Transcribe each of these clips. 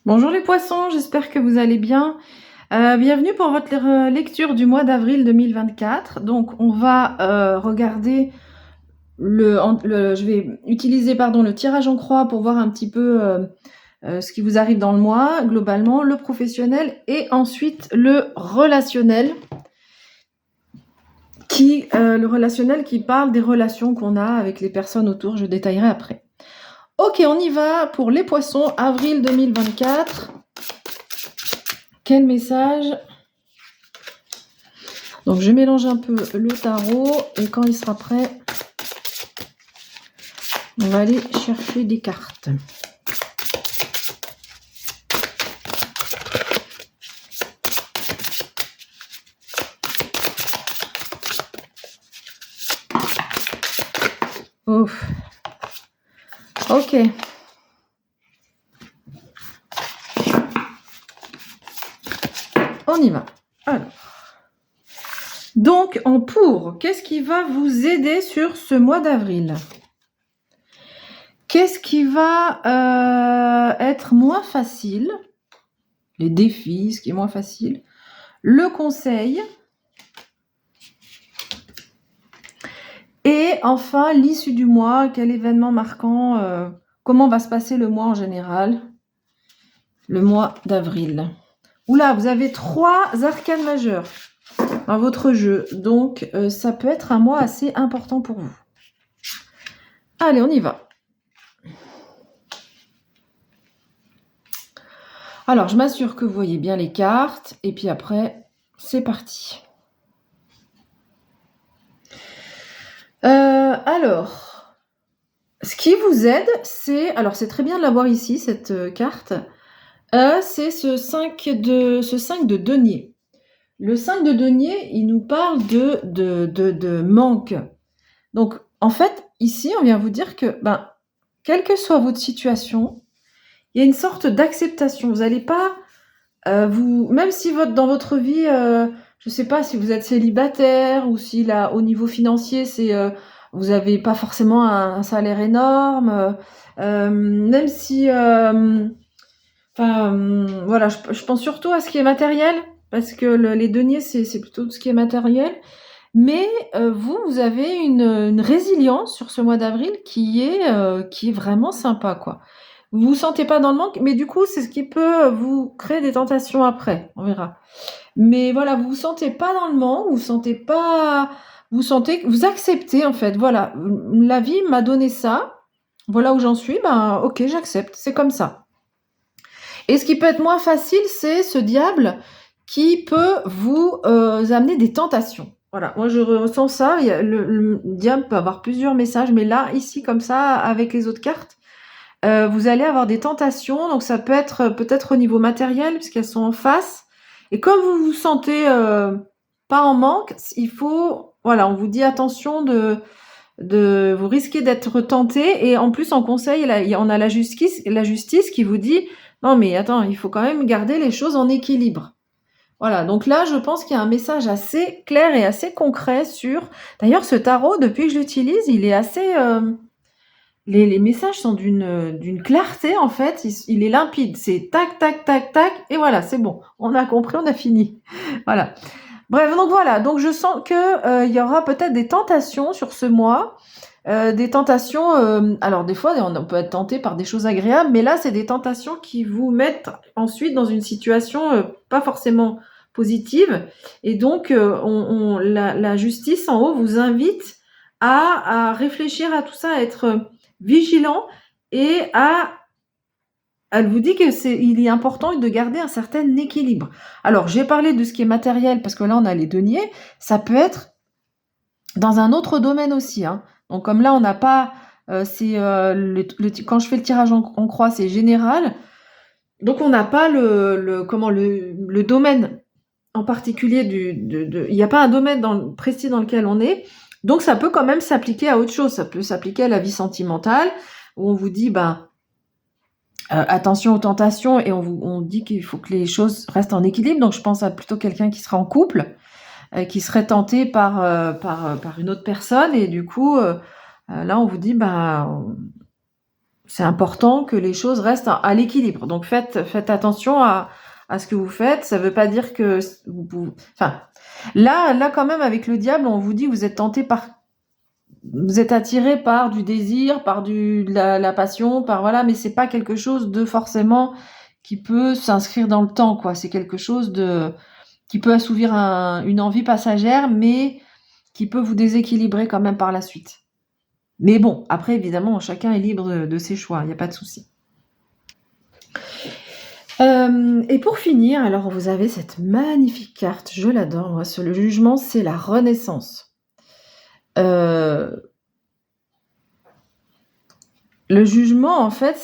Bonjour les poissons, j'espère que vous allez bien. Bienvenue pour votre lecture du mois d'avril 2024. Donc on va regarder je vais utiliser le tirage en croix pour voir un petit peu ce qui vous arrive dans le mois, globalement, le professionnel et ensuite le relationnel qui parle des relations qu'on a avec les personnes autour. Je détaillerai après. Ok, on y va pour les poissons, avril 2024. Quel message? Donc je mélange un peu le tarot et quand il sera prêt, on va aller chercher des cartes. Ouf. Ok. On y va. Alors. Donc, en pour, qu'est-ce qui va vous aider sur ce mois d'avril? Qu'est-ce qui va être moins facile? Les défis, ce qui est moins facile. Le conseil. Et enfin, l'issue du mois, quel événement marquant, comment va se passer le mois en général? Le mois d'avril. Oula, vous avez 3 arcanes majeures dans votre jeu. Donc, ça peut être un mois assez important pour vous. Allez, on y va. Alors, je m'assure que vous voyez bien les cartes. Et puis après, c'est parti. Alors, ce qui vous aide, c'est... Alors, c'est très bien de l'avoir ici, cette carte. C'est ce 5 de denier. Le 5 de denier, il nous parle de manque. Donc, en fait, ici, on vient vous dire que, quelle que soit votre situation, il y a une sorte d'acceptation. Vous n'allez pas, même si dans votre vie, je ne sais pas si vous êtes célibataire ou si là, au niveau financier, vous n'avez pas forcément un salaire énorme, même si, voilà, je pense surtout à ce qui est matériel, parce que les deniers, c'est plutôt tout ce qui est matériel. Mais vous avez une résilience sur ce mois d'avril qui est vraiment sympa, quoi. Vous vous sentez pas dans le manque, mais du coup, c'est ce qui peut vous créer des tentations après. On verra. Mais voilà, vous vous sentez pas dans le manque, vous acceptez en fait. Voilà, la vie m'a donné ça. Voilà où j'en suis. Ok, j'accepte. C'est comme ça. Et ce qui peut être moins facile, c'est ce diable qui peut vous amener des tentations. Voilà, moi je ressens ça. Le diable peut avoir plusieurs messages, mais là, ici, comme ça, avec les autres cartes, vous allez avoir des tentations. Donc ça peut être peut-être au niveau matériel, puisqu'elles sont en face. Et comme vous vous sentez pas en manque, il faut, voilà, on vous dit attention vous risquez d'être tenté. Et en plus, en conseil, là, on a la justice qui vous dit, non mais attends, il faut quand même garder les choses en équilibre. Voilà, donc là, je pense qu'il y a un message assez clair et assez concret sur... D'ailleurs, ce tarot, depuis que je l'utilise, il est assez... Les messages sont d'une clarté, en fait. Il est limpide. C'est tac, tac, tac, tac, et voilà, c'est bon. On a compris, on a fini. Voilà. Bref, donc voilà. Donc je sens que y aura peut-être des tentations sur ce mois. Des tentations... alors, des fois, on peut être tenté par des choses agréables, mais là, c'est des tentations qui vous mettent ensuite dans une situation pas forcément positive. Et donc, la justice en haut vous invite à réfléchir à tout ça, à être vigilant et elle vous dit il est important de garder un certain équilibre. Alors, j'ai parlé de ce qui est matériel parce que là, on a les deniers. Ça peut être dans un autre domaine aussi, hein. Donc, comme là, on n'a pas... quand je fais le tirage en croix, c'est général. Donc, on n'a pas le domaine en particulier il n'y a pas un domaine précis dans lequel on est. Donc, ça peut quand même s'appliquer à autre chose. Ça peut s'appliquer à la vie sentimentale, où on vous dit, attention aux tentations, et on dit qu'il faut que les choses restent en équilibre. Donc, je pense à plutôt quelqu'un qui sera en couple, qui serait tenté par une autre personne, et du coup, là, on vous dit, c'est important que les choses restent à l'équilibre. Donc faites attention à ce que vous faites. Ça veut pas dire que enfin, là quand même avec le diable, on vous dit que vous êtes vous êtes attiré par du désir, par la passion, par voilà, mais c'est pas quelque chose de forcément qui peut s'inscrire dans le temps, quoi. C'est quelque chose qui peut assouvir une envie passagère, mais qui peut vous déséquilibrer quand même par la suite. Mais bon, après, évidemment, chacun est libre de ses choix, il n'y a pas de souci. Et pour finir, alors vous avez cette magnifique carte, je l'adore, moi, le jugement, c'est la renaissance. Le jugement, en fait,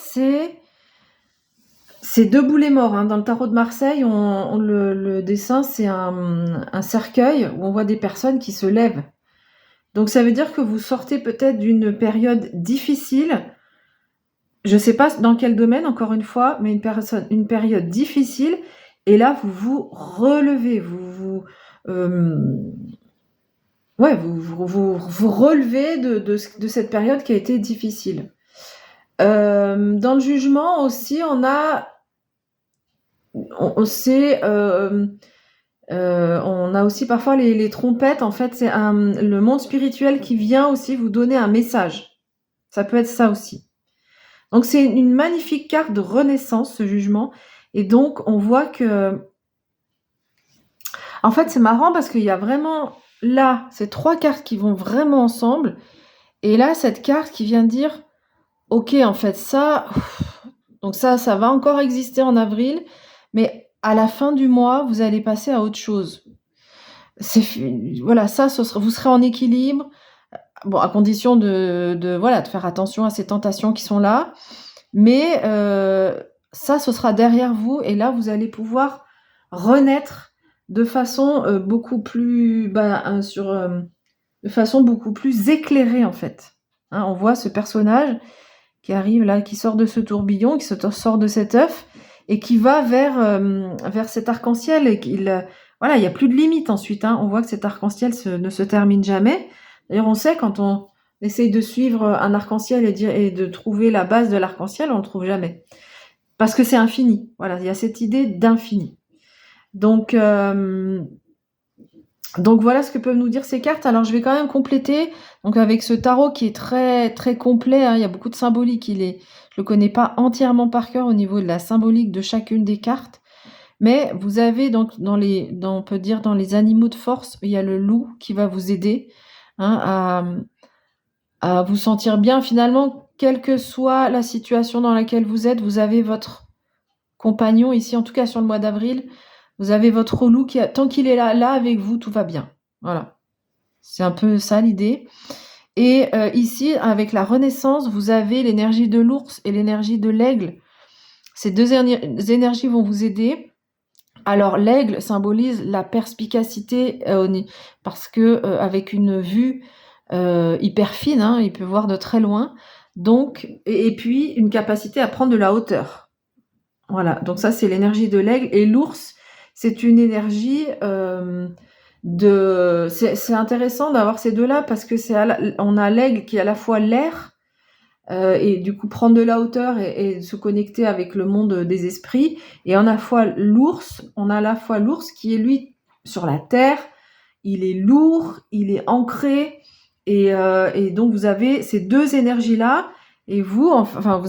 c'est deux boulets morts. Hein. Dans le tarot de Marseille, le dessin, c'est un cercueil où on voit des personnes qui se lèvent. Donc ça veut dire que vous sortez peut-être d'une période difficile. Je ne sais pas dans quel domaine, encore une fois, mais une période difficile. Et là, vous vous relevez, vous relevez de cette période qui a été difficile. Dans le jugement aussi, on a aussi parfois les trompettes. En fait, c'est le monde spirituel qui vient aussi vous donner un message. Ça peut être ça aussi. Donc, c'est une magnifique carte de renaissance, ce jugement. Et donc, on voit que... En fait, c'est marrant parce qu'il y a vraiment, là, ces trois cartes qui vont vraiment ensemble. Et là, cette carte qui vient dire, ok, en fait, ça... Donc ça va encore exister en avril. Mais à la fin du mois, vous allez passer à autre chose. Voilà, vous serez en équilibre. Bon, à condition de faire attention à ces tentations qui sont là. Mais ça, ce sera derrière vous. Et là, vous allez pouvoir renaître de façon beaucoup plus... de façon beaucoup plus éclairée, en fait. Hein, on voit ce personnage qui arrive là, qui sort de ce tourbillon, qui sort de cet œuf, et qui va vers cet arc-en-ciel. Et il n'y a plus de limite ensuite. Hein. On voit que cet arc-en-ciel ne se termine jamais. D'ailleurs, on sait quand on essaye de suivre un arc-en-ciel et de trouver la base de l'arc-en-ciel, on ne le trouve jamais. Parce que c'est infini. Voilà, il y a cette idée d'infini. Donc voilà ce que peuvent nous dire ces cartes. Alors je vais quand même compléter donc avec ce tarot qui est très très complet. Hein. Il y a beaucoup de symbolique. Je le connais pas entièrement par cœur au niveau de la symbolique de chacune des cartes. Mais vous avez donc on peut dire dans les animaux de force, il y a le loup qui va vous aider à vous sentir bien. Finalement, quelle que soit la situation dans laquelle vous êtes, vous avez votre compagnon ici, en tout cas sur le mois d'avril. Vous avez votre loup tant qu'il est là avec vous, tout va bien. Voilà. C'est un peu ça l'idée. Et ici, avec la renaissance, vous avez l'énergie de l'ours et l'énergie de l'aigle. Ces deux énergies vont vous aider. Alors, l'aigle symbolise la perspicacité parce que avec une vue hyper fine, hein, il peut voir de très loin. Donc, et puis, une capacité à prendre de la hauteur. Voilà. Donc ça, c'est l'énergie de l'aigle. Et l'ours, c'est une énergie c'est intéressant d'avoir ces deux-là parce que on a l'aigle qui est à la fois l'air et du coup prendre de la hauteur et se connecter avec le monde des esprits. Et on a à la fois l'ours qui est lui sur la terre. Il est lourd, il est ancré et donc vous avez ces deux énergies-là et vous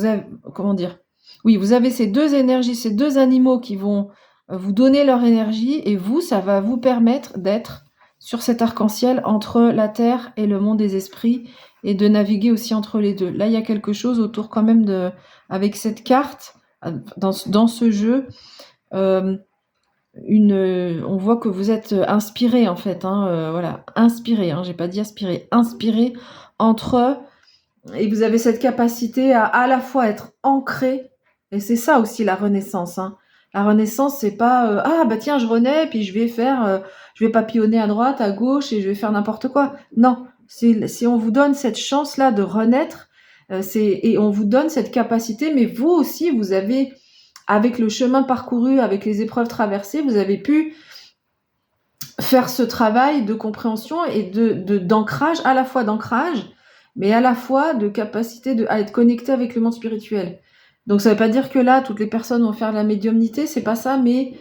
avez, comment dire ? Oui, vous avez ces deux énergies, ces deux animaux qui vont vous donner leur énergie et ça va vous permettre d'être sur cet arc-en-ciel entre la terre et le monde des esprits et de naviguer aussi entre les deux. Là, il y a quelque chose autour quand même avec cette carte, dans ce jeu, on voit que vous êtes inspiré en fait, hein, voilà, inspiré, hein, j'ai pas dit aspiré, inspiré et vous avez cette capacité à la fois être ancré, et c'est ça aussi la renaissance, hein. La renaissance, c'est pas tiens, je renais, puis je vais papillonner à droite, à gauche, et je vais faire n'importe quoi. Non, si on vous donne cette chance-là de renaître, et on vous donne cette capacité, mais vous aussi, vous avez, avec le chemin parcouru, avec les épreuves traversées, vous avez pu faire ce travail de compréhension et d'ancrage, à la fois d'ancrage, mais à la fois de capacité à être connecté avec le monde spirituel. Donc ça ne veut pas dire que là, toutes les personnes vont faire de la médiumnité, c'est pas ça, mais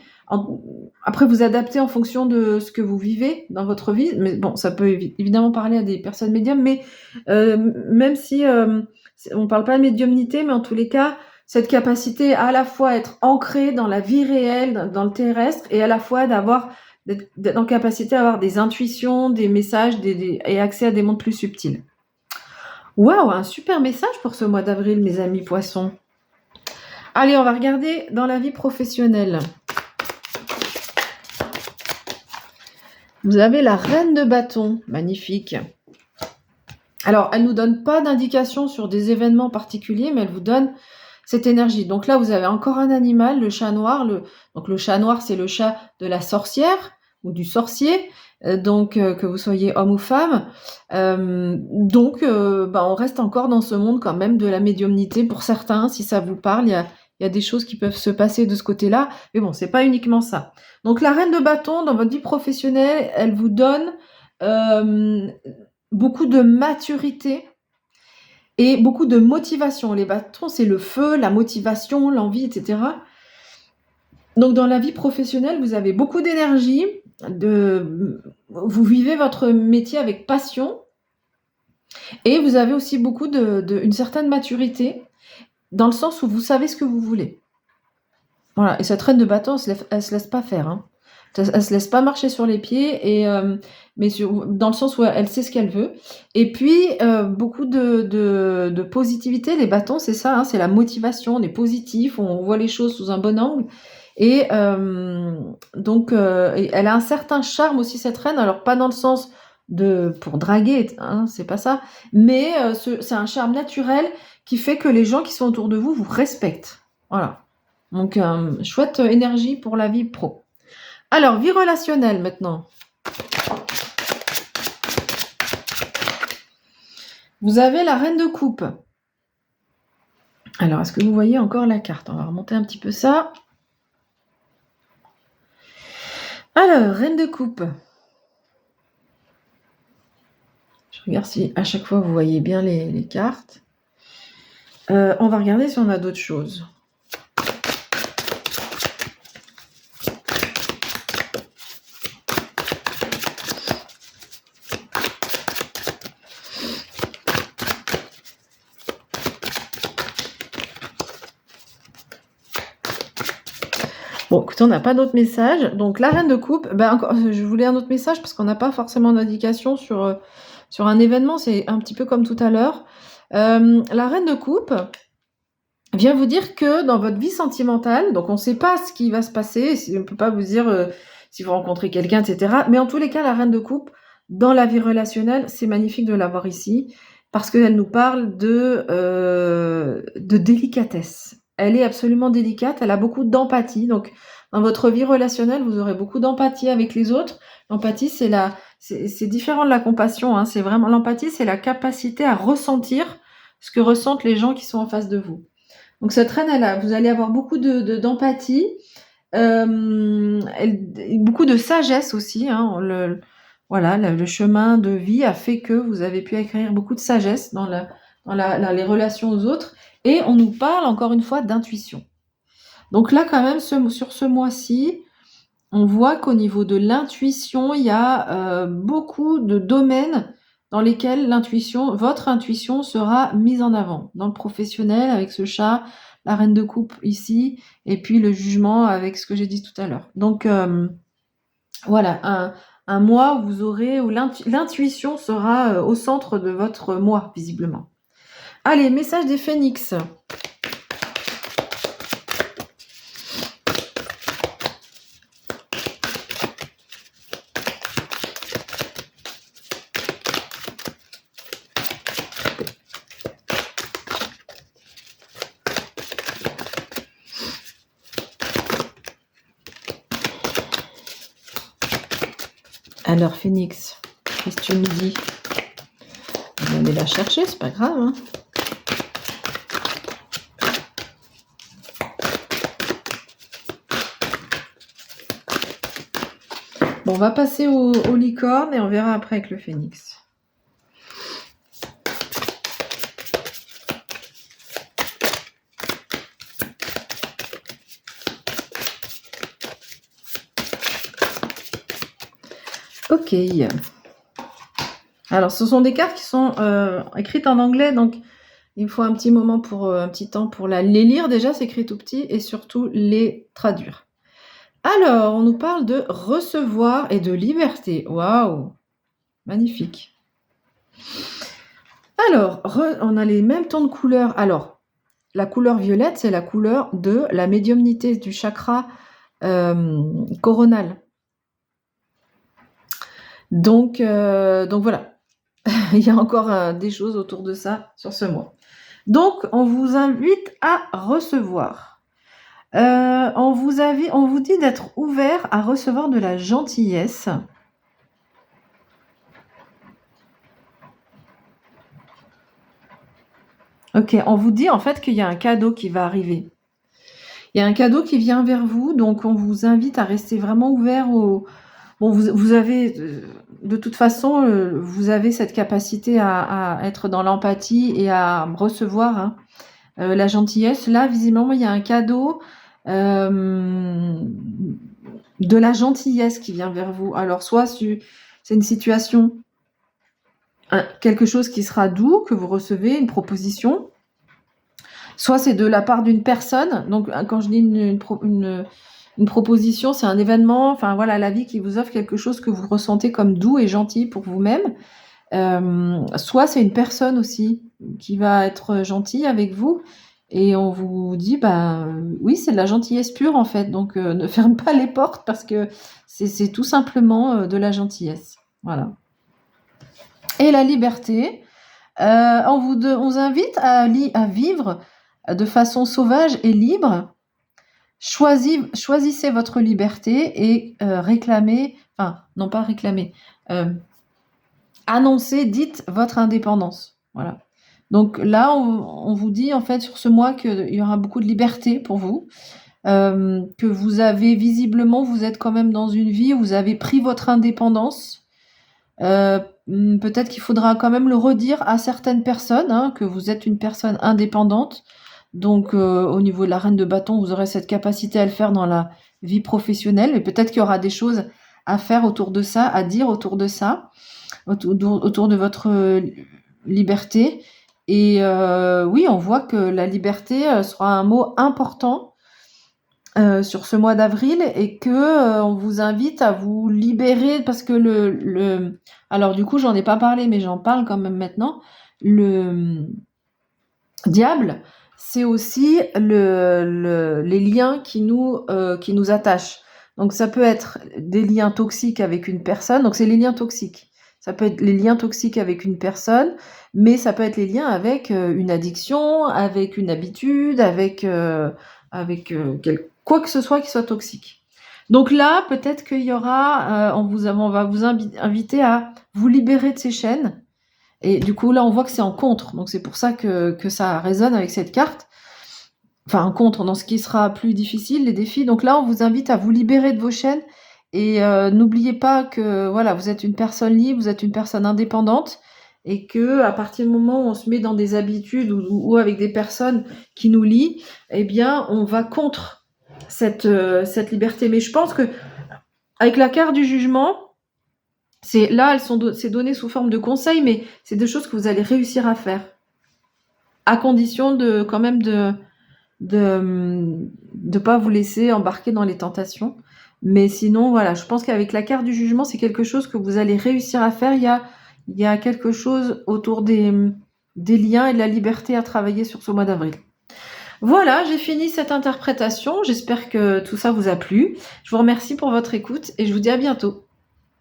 après vous adaptez en fonction de ce que vous vivez dans votre vie. Mais bon, ça peut évidemment parler à des personnes médiums, mais même si on ne parle pas de médiumnité, mais en tous les cas, cette capacité à la fois être ancrée dans la vie réelle, dans le terrestre, et à la fois d'être en capacité à avoir des intuitions, des messages et accès à des mondes plus subtils. Waouh, un super message pour ce mois d'avril, mes amis poissons. Allez, on va regarder dans la vie professionnelle. Vous avez la reine de bâton, magnifique. Alors, elle ne nous donne pas d'indication sur des événements particuliers, mais elle vous donne cette énergie. Donc là, vous avez encore un animal, le chat noir. Donc le chat noir, c'est le chat de la sorcière ou du sorcier. Que vous soyez homme ou femme. On reste encore dans ce monde quand même de la médiumnité. Pour certains, si ça vous parle, il y a des choses qui peuvent se passer de ce côté-là. Mais bon, c'est pas uniquement ça. Donc la reine de bâton, dans votre vie professionnelle, elle vous donne beaucoup de maturité et beaucoup de motivation. Les bâtons, c'est le feu, la motivation, l'envie, etc. Donc dans la vie professionnelle, vous avez beaucoup d'énergie, vous vivez votre métier avec passion, et vous avez aussi beaucoup une certaine maturité, dans le sens où vous savez ce que vous voulez. Voilà. Et cette reine de bâton, elle se laisse pas faire, hein. Elle se laisse pas marcher sur les pieds, mais dans le sens où elle sait ce qu'elle veut. Et puis beaucoup de positivité. Les bâtons, c'est ça, hein, c'est la motivation. On est positif, on voit les choses sous un bon angle. Et elle a un certain charme aussi, cette reine. Alors pas dans le sens pour draguer, hein, c'est pas ça. Mais c'est un charme naturel qui fait que les gens qui sont autour de vous vous respectent. Voilà. Donc chouette énergie pour la vie pro. Alors, vie relationnelle maintenant. Vous avez la reine de coupe. Alors, est-ce que vous voyez encore la carte? On va remonter un petit peu ça. Alors, reine de coupe. Je regarde si à chaque fois vous voyez bien les cartes. On va regarder si on a d'autres choses. Bon, écoutez, on n'a pas d'autres messages. Donc, la reine de coupe, je voulais un autre message parce qu'on n'a pas forcément d'indication sur un événement. C'est un petit peu comme tout à l'heure. La reine de coupe vient vous dire que dans votre vie sentimentale, donc on ne sait pas ce qui va se passer, on ne peut pas vous dire si vous rencontrez quelqu'un, etc. Mais en tous les cas, la reine de coupe, dans la vie relationnelle, c'est magnifique de l'avoir ici parce qu'elle nous parle de délicatesse. Elle est absolument délicate, elle a beaucoup d'empathie. Donc, dans votre vie relationnelle, vous aurez beaucoup d'empathie avec les autres. L'empathie, c'est différent de la compassion, hein. C'est vraiment l'empathie, c'est la capacité à ressentir ce que ressentent les gens qui sont en face de vous. Donc cette reine, vous allez avoir beaucoup d'empathie, beaucoup de sagesse aussi, hein. Le chemin de vie a fait que vous avez pu acquérir beaucoup de sagesse dans les relations aux autres. Et on nous parle encore une fois d'intuition. Donc là, quand même, sur ce mois-ci, on voit qu'au niveau de l'intuition, il y a beaucoup de domaines dans lesquels votre intuition sera mise en avant. Dans le professionnel, avec ce chat, la reine de coupe ici, et puis le jugement avec ce que j'ai dit tout à l'heure. Donc voilà, un mois où l'intuition sera au centre de votre mois, visiblement. Allez, message des phénix. Alors, Phénix, qu'est-ce que tu me dis? On va aller la chercher, c'est pas grave, hein. Bon, on va passer au licorne et on verra après avec le phénix. Ok. Alors, ce sont des cartes qui sont écrites en anglais, donc il me faut un petit moment un petit temps pour les lire. Déjà, c'est écrit tout petit, et surtout les traduire. Alors, on nous parle de recevoir et de liberté. Waouh! Magnifique. Alors, on a les mêmes tons de couleurs. Alors, la couleur violette, c'est la couleur de la médiumnité, du chakra coronal. Donc voilà. Il y a encore des choses autour de ça sur ce mois. Donc, on vous invite à recevoir. On vous dit d'être ouvert à recevoir de la gentillesse. Ok, on vous dit en fait qu'il y a un cadeau qui va arriver. Il y a un cadeau qui vient vers vous, donc on vous invite à rester vraiment ouvert au... Bon, vous avez, de toute façon, vous avez cette capacité à être dans l'empathie et à recevoir hein, la gentillesse. Là, visiblement, il y a un cadeau de la gentillesse qui vient vers vous. Alors, soit c'est une situation, quelque chose qui sera doux, que vous recevez, une proposition, soit c'est de la part d'une personne. Donc, quand je dis une proposition, c'est un événement, enfin voilà, la vie qui vous offre quelque chose que vous ressentez comme doux et gentil pour vous-même. Soit c'est une personne aussi qui va être gentille avec vous, et on vous dit, bah oui, c'est de la gentillesse pure en fait, donc ne ferme pas les portes parce que c'est tout simplement de la gentillesse. Voilà. Et la liberté, on vous invite à vivre de façon sauvage et libre. Choisissez votre liberté et réclamez, enfin non pas réclamer, annoncez, dites votre indépendance. Voilà. Donc là, on vous dit en fait sur ce mois qu'il y aura beaucoup de liberté pour vous, que vous avez visiblement, vous êtes quand même dans une vie où vous avez pris votre indépendance. Peut-être qu'il faudra quand même le redire à certaines personnes, hein, que vous êtes une personne indépendante. Donc au niveau de la reine de bâton, vous aurez cette capacité à le faire dans la vie professionnelle, mais peut-être qu'il y aura des choses à faire autour de ça, à dire autour de ça, autour de votre liberté. Et oui, on voit que la liberté sera un mot important sur ce mois d'avril, et que on vous invite à vous libérer, parce que alors du coup j'en ai pas parlé, mais j'en parle quand même maintenant. Le diable, c'est aussi les liens qui nous attachent. Donc ça peut être des liens toxiques avec une personne, donc c'est les liens toxiques. Ça peut être les liens toxiques avec une personne, mais ça peut être les liens avec une addiction, avec une habitude, avec quoi que ce soit qui soit toxique. Donc là, peut-être qu'il y aura, on va vous inviter à vous libérer de ces chaînes. Et du coup, là, on voit que c'est en contre. Donc, c'est pour ça que ça résonne avec cette carte. Enfin, en contre, dans ce qui sera plus difficile, les défis. Donc là, on vous invite à vous libérer de vos chaînes. Et n'oubliez pas que voilà, vous êtes une personne libre, vous êtes une personne indépendante. Et que à partir du moment où on se met dans des habitudes ou avec des personnes qui nous lient, eh bien, on va contre cette liberté. Mais je pense que avec la carte du jugement, c'est donné sous forme de conseils, mais c'est des choses que vous allez réussir à faire, à condition de quand même de pas vous laisser embarquer dans les tentations. Mais sinon, voilà, je pense qu'avec la carte du jugement, c'est quelque chose que vous allez réussir à faire. Il y a quelque chose autour des liens et de la liberté à travailler sur ce mois d'avril. Voilà, j'ai fini cette interprétation. J'espère que tout ça vous a plu. Je vous remercie pour votre écoute et je vous dis à bientôt.